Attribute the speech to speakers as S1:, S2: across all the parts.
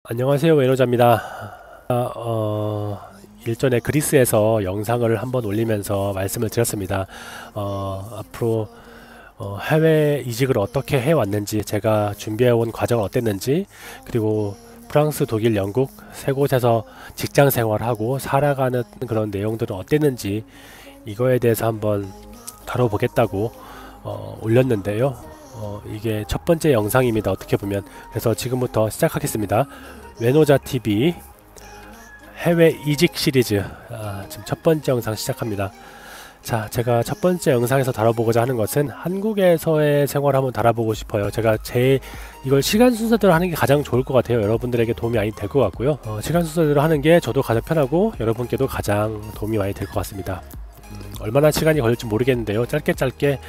S1: 안녕하세요, 외노자입니다. 일전에 그리스에서 영상을 한번 올리면서 말씀을 드렸습니다. 앞으로 해외 이직을 어떻게 해왔는지, 제가 준비해온 과정은 어땠는지, 그리고 프랑스, 독일, 영국 세 곳에서 직장 생활하고 살아가는 그런 내용들은 어땠는지, 이거에 대해서 한번 다뤄보겠다고 올렸는데요. 이게 첫 번째 영상입니다. 어떻게 보면. 그래서 지금부터 시작하겠습니다. 외노자TV 해외 이직 시리즈, 지금 첫 번째 영상 시작합니다. 자, 제가 첫 번째 영상에서 다뤄보고자 하는 것은 한국에서의 생활을 한번 다뤄보고 싶어요. 제가 이걸 시간 순서대로 하는 게 가장 좋을 것 같아요. 여러분들에게 도움이 많이 될 것 같고요. 시간 순서대로 하는 게 저도 가장 편하고 여러분께도 가장 도움이 많이 될 것 같습니다. 얼마나 시간이 걸릴지 모르겠는데요. 짧게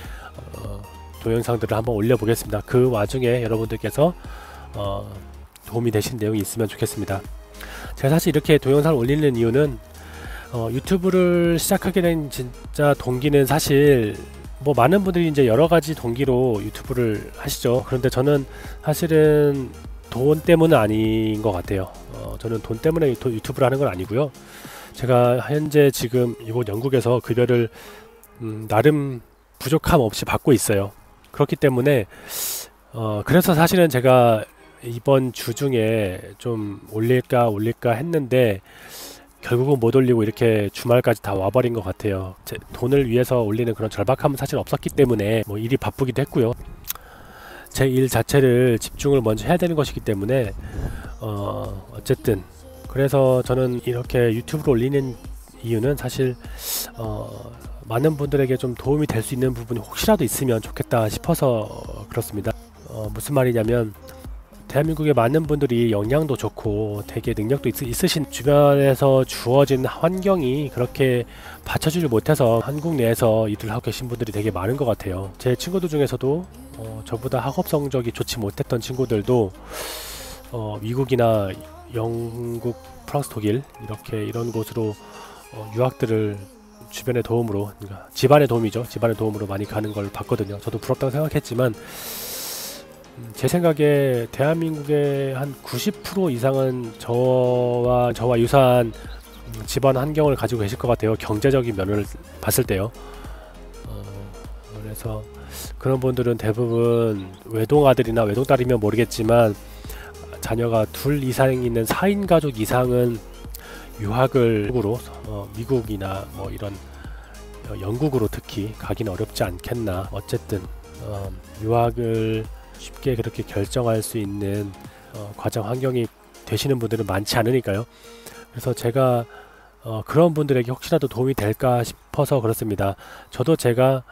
S1: 동영상들을 한번 올려보겠습니다. 그 와중에 여러분들께서 도움이 되신 내용이 있으면 좋겠습니다. 제가 사실 이렇게 동영상을 올리는 이유는 유튜브를 시작하게 된 진짜 동기는 사실 뭐 많은 분들이 이제 여러가지 동기로 유튜브를 하시죠. 그런데 저는 사실은 돈 때문은 아닌 것 같아요. 저는 돈 때문에 유튜브를 하는 건 아니고요. 제가 현재 지금 이곳 영국에서 급여를 나름 부족함 없이 받고 있어요. 그렇기 때문에 그래서 사실은 제가 이번 주 중에 좀 올릴까 했는데 결국은 못 올리고 이렇게 주말까지 다 와버린 것 같아요. 제 돈을 위해서 올리는 그런 절박함은 사실 없었기 때문에 뭐 일이 바쁘기도 했고요. 제 일 자체를 집중을 먼저 해야 되는 것이기 때문에 어쨌든 그래서 저는 이렇게 유튜브로 올리는 이유는 사실 많은 분들에게 좀 도움이 될 수 있는 부분이 혹시라도 있으면 좋겠다 싶어서 그렇습니다. 무슨 말이냐면 대한민국의 많은 분들이 역량도 좋고 되게 능력도 있으신 주변에서 주어진 환경이 그렇게 받쳐주지 못해서 한국 내에서 일을 하고 계신 분들이 되게 많은 것 같아요. 제 친구들 중에서도 저보다 학업 성적이 좋지 못했던 친구들도 미국이나 영국, 프랑스, 독일 이런 곳으로 유학들을 주변의 도움으로, 그러니까 집안의 도움이죠. 집안의 도움으로 많이 가는 걸 봤거든요. 저도 부럽다고 생각했지만 제 생각에 대한민국의 한 90% 이상은 저와 유사한 집안 환경을 가지고 계실 것 같아요. 경제적인 면을 봤을 때요. 그래서 그런 분들은 대부분 외동아들이나 외동딸이면 모르겠지만 자녀가 둘 이상 있는 4인 가족 이상은 유학을 미국이나 뭐 이런 영국으로 특히 가기는 어렵지 않겠나. 어쨌든 유학을 쉽게 그렇게 결정할 수 있는 과정 환경이 되시는 분들은 많지 않으니까요. 그래서 제가 그런 분들에게 혹시라도 도움이 될까 싶어서 그렇습니다. 저도 제가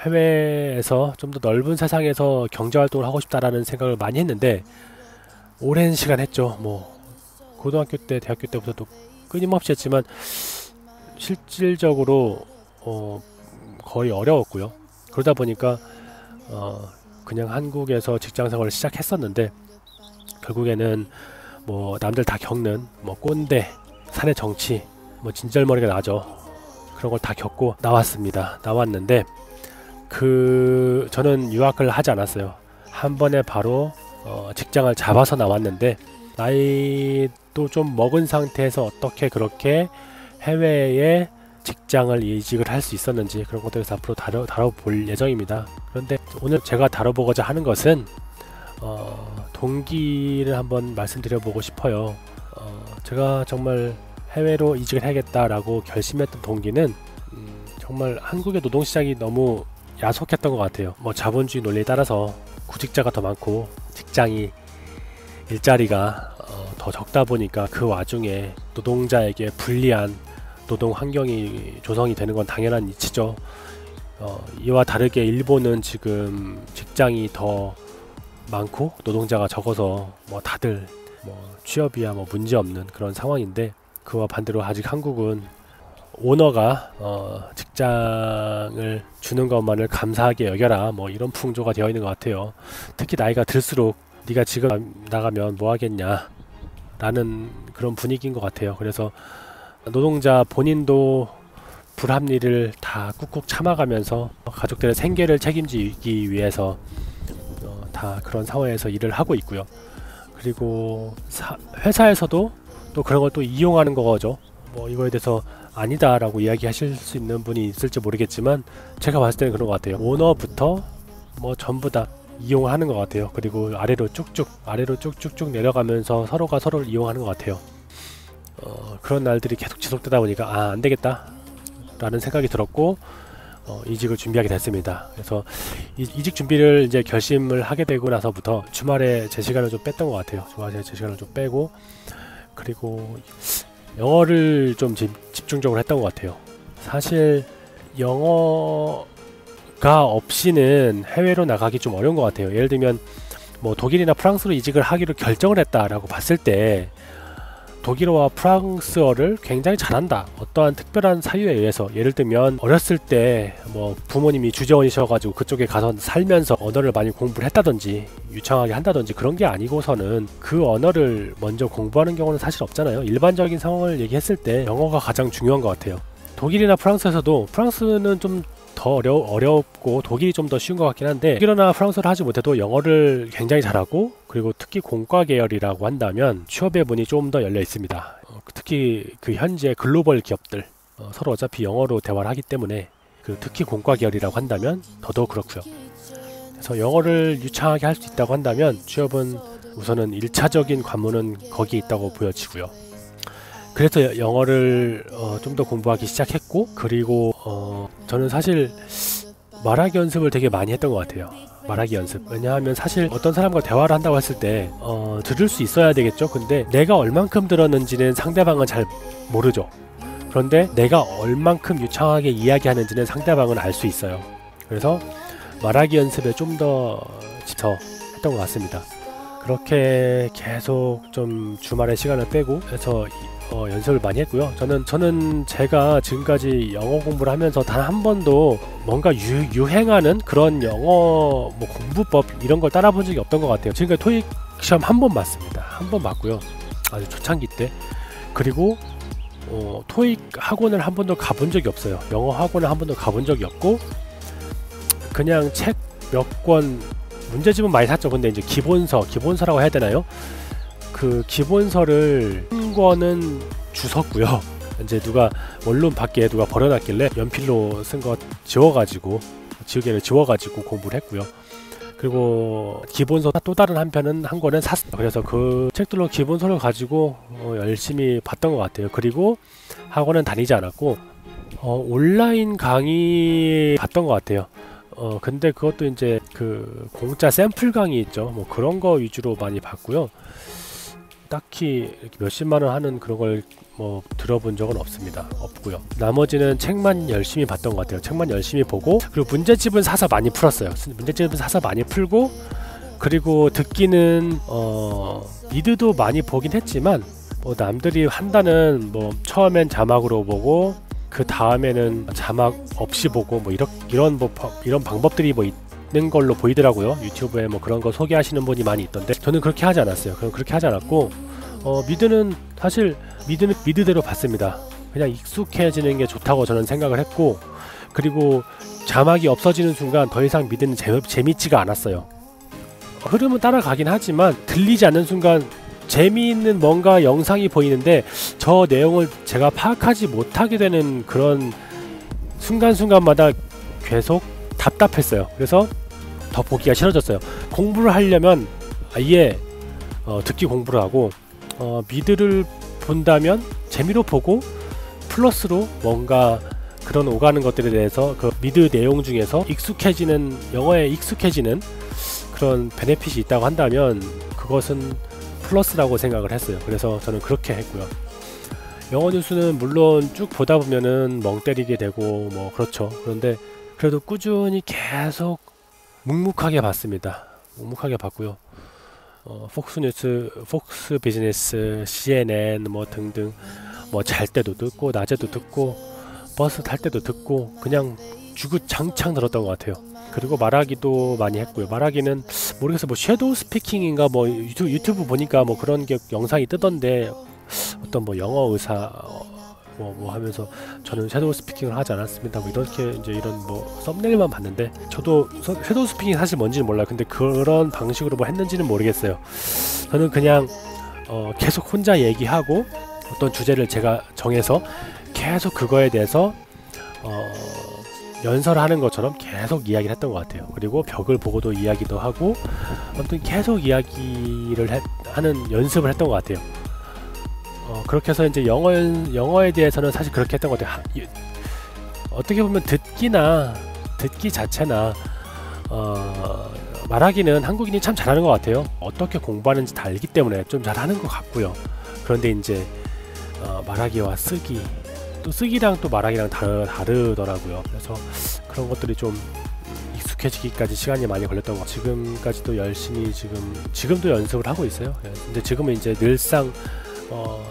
S1: 해외에서 좀 더 넓은 세상에서 경제활동을 하고 싶다라는 생각을 많이 했는데 오랜 시간 했죠. 뭐 고등학교 때, 대학교 때부터도 끊임없이 했지만 실질적으로 거의 어려웠고요. 그러다 보니까 그냥 한국에서 직장생활을 시작했었는데 결국에는 뭐 남들 다 겪는 뭐 꼰대, 사내 정치, 뭐 진절머리가 나죠. 그런 걸 다 겪고 나왔는데 저는 유학을 하지 않았어요. 한 번에 바로 직장을 잡아서 나왔는데 나이도 좀 먹은 상태에서 어떻게 그렇게 해외에 직장을 이직을 할 수 있었는지 그런 것들에서 앞으로 다뤄볼 예정입니다. 그런데 오늘 제가 다뤄보고자 하는 것은 동기를 한번 말씀드려보고 싶어요. 제가 정말 해외로 이직을 해야겠다라고 결심했던 동기는 정말 한국의 노동시장이 너무 야속했던 것 같아요. 뭐 자본주의 논리에 따라서 구직자가 더 많고 일자리가 더 적다 보니까 그 와중에 노동자에게 불리한 노동 환경이 조성이 되는 건 당연한 이치죠. 이와 다르게 일본은 지금 직장이 더 많고 노동자가 적어서 뭐 다들 뭐 취업이야 뭐 문제 없는 그런 상황인데 그와 반대로 아직 한국은 오너가 직장을 주는 것만을 감사하게 여겨라 뭐 이런 풍조가 되어 있는 것 같아요. 특히 나이가 들수록 네가 지금 나가면 뭐 하겠냐 라는 그런 분위기인 것 같아요. 그래서 노동자 본인도 불합리를 다 꾹꾹 참아가면서 가족들의 생계를 책임지기 위해서 다 그런 상황에서 일을 하고 있고요. 그리고 회사에서도 또 그런 걸 또 이용하는 거죠. 뭐 이거에 대해서 아니다라고 이야기하실 수 있는 분이 있을지 모르겠지만 제가 봤을 때는 그런 것 같아요. 오너부터 뭐 전부 다 이용하는 것 같아요. 그리고 아래로 쭉쭉 내려가면서 서로가 서로를 이용하는 것 같아요. 그런 날들이 계속 지속되다 보니까 안 되겠다 라는 생각이 들었고 이직을 준비하게 됐습니다. 그래서 이직 준비를 이제 결심을 하게 되고 나서부터 주말에 제 시간을 좀 뺐던 것 같아요. 주말에 제 시간을 좀 빼고, 그리고 영어를 좀 집중적으로 했던 것 같아요. 사실 영어가 없이는 해외로 나가기 좀 어려운 것 같아요. 예를 들면 뭐 독일이나 프랑스로 이직을 하기로 결정을 했다라고 봤을 때 독일어와 프랑스어를 굉장히 잘한다, 어떠한 특별한 사유에 의해서, 예를 들면 어렸을 때 뭐 부모님이 주재원이셔가지고 그쪽에 가서 살면서 언어를 많이 공부를 했다든지 유창하게 한다든지 그런 게 아니고서는 그 언어를 먼저 공부하는 경우는 사실 없잖아요. 일반적인 상황을 얘기했을 때 영어가 가장 중요한 것 같아요. 독일이나 프랑스에서도, 프랑스는 좀 더 어렵고 독일이 좀 더 쉬운 것 같긴 한데, 독일어나 프랑스어를 하지 못해도 영어를 굉장히 잘하고, 그리고 특히 공과 계열이라고 한다면 취업의 문이 좀 더 열려 있습니다. 특히 그 현재 글로벌 기업들 서로 어차피 영어로 대화를 하기 때문에, 특히 공과 계열이라고 한다면 더더욱 그렇고요. 그래서 영어를 유창하게 할 수 있다고 한다면 취업은 우선은 1차적인 관문은 거기에 있다고 보여지고요. 그래서 영어를 좀 더 공부하기 시작했고, 그리고 저는 사실 말하기 연습을 되게 많이 했던 것 같아요. 말하기 연습. 왜냐하면 사실 어떤 사람과 대화를 한다고 했을 때 들을 수 있어야 되겠죠. 근데 내가 얼만큼 들었는지는 상대방은 잘 모르죠. 그런데 내가 얼만큼 유창하게 이야기하는지는 상대방은 알 수 있어요. 그래서 말하기 연습에 좀 더 집중했던 것 같습니다. 그렇게 계속 좀 주말에 시간을 빼고 해서 연습을 많이 했고요. 저는 제가 지금까지 영어 공부를 하면서 단 한 번도 뭔가 유행하는 그런 영어 뭐 공부법 이런 걸 따라 본 적이 없던 것 같아요. 지금까지 토익 시험 한 번 봤습니다. 한 번 봤고요. 아주 초창기 때. 그리고 토익 학원을 한 번도 가본 적이 없어요. 영어 학원을 한 번도 가본 적이 없고, 그냥 책 몇 권, 문제집은 많이 샀죠. 근데 이제 기본서라고 해야 되나요? 그 기본서를 한 권은 주웠고요. 이제 누가 원룸 밖에 누가 버려놨길래 연필로 쓴 거 지우개를 지워가지고 공부를 했고요. 그리고 기본서 또 다른 한 권은 샀어요. 그래서 그 책들로 기본서를 가지고 열심히 봤던 것 같아요. 그리고 학원은 다니지 않았고 온라인 강의 봤던 것 같아요. 근데 그것도 이제 그 공짜 샘플 강의 있죠. 뭐 그런 거 위주로 많이 봤고요. 딱히 이렇게 몇십만 원 하는 그런 걸 뭐 들어본 적은 없고요. 나머지는 책만 열심히 봤던 것 같아요. 책만 열심히 보고, 그리고 문제집은 사서 많이 풀었어요. 문제집은 사서 많이 풀고, 그리고 듣기는 미드도 많이 보긴 했지만 뭐 남들이 한다는 뭐 처음엔 자막으로 보고 그 다음에는 자막 없이 보고 뭐 이런 방법들이 뭐 있는 걸로 보이더라고요. 유튜브에 뭐 그런 거 소개하시는 분이 많이 있던데, 저는 그렇게 하지 않았어요. 그렇게 하지 않았고 미드는 사실 미드대로 봤습니다. 그냥 익숙해지는 게 좋다고 저는 생각을 했고, 그리고 자막이 없어지는 순간 더 이상 미드는 재밌지가 않았어요. 흐름은 따라가긴 하지만 들리지 않는 순간 재미있는 뭔가 영상이 보이는데 저 내용을 제가 파악하지 못하게 되는 그런 순간순간마다 계속 답답했어요. 그래서 더 보기가 싫어졌어요. 공부를 하려면 아예 듣기 공부를 하고, 미드를 본다면 재미로 보고 플러스로 뭔가 그런 오가는 것들에 대해서 그 미드 내용 중에서 영어에 익숙해지는 그런 베네핏이 있다고 한다면 그것은 플러스라고 생각을 했어요. 그래서 저는 그렇게 했고요. 영어 뉴스는 물론 쭉 보다 보면은 멍 때리게 되고 뭐 그렇죠. 그런데 그래도 꾸준히 계속 묵묵하게 봤습니다. 묵묵하게 봤고요. 폭스뉴스, 폭스 비즈니스, CNN 뭐 등등, 뭐 잘 때도 듣고 낮에도 듣고 버스 탈 때도 듣고 그냥 주구장창 들었던 것 같아요. 그리고 말하기도 많이 했고요. 말하기는 모르겠어요. 뭐 섀도우 스피킹인가 뭐 유튜브 보니까 뭐 그런 게 영상이 뜨던데, 어떤 뭐 영어 의사 뭐 하면서 저는 섀도우 스피킹을 하지 않았습니다. 뭐 이렇게 이제 이런 뭐 썸네일만 봤는데 저도 섀도우 스피킹이 사실 뭔지는 몰라요. 근데 그런 방식으로 뭐 했는지는 모르겠어요. 저는 그냥 계속 혼자 얘기하고 어떤 주제를 제가 정해서 계속 그거에 대해서 연설하는 것처럼 계속 이야기를 했던 것 같아요. 그리고 벽을 보고도 이야기도 하고 아무튼 계속 이야기를 하는 연습을 했던 것 같아요. 그렇게 해서 이제 영어에 대해서는 사실 그렇게 했던 것 같아요. 어떻게 보면 듣기 자체나 말하기는 한국인이 참 잘하는 것 같아요. 어떻게 공부하는지 다 알기 때문에 좀 잘하는 것 같고요. 그런데 이제 말하기와 쓰기, 또 쓰기랑 또 말하기랑 다르더라고요. 그래서 그런 것들이 좀 익숙해지기까지 시간이 많이 걸렸던 것 같아요. 지금까지도 열심히 지금도 연습을 하고 있어요. 근데 지금은 이제 늘상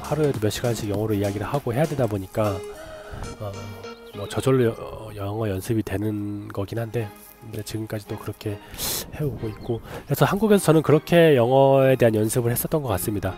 S1: 하루에도 몇 시간씩 영어로 이야기를 하고 해야 되다 보니까 뭐 저절로 영어 연습이 되는 거긴 한데, 근데 지금까지도 그렇게 해오고 있고, 그래서 한국에서 저는 그렇게 영어에 대한 연습을 했었던 것 같습니다.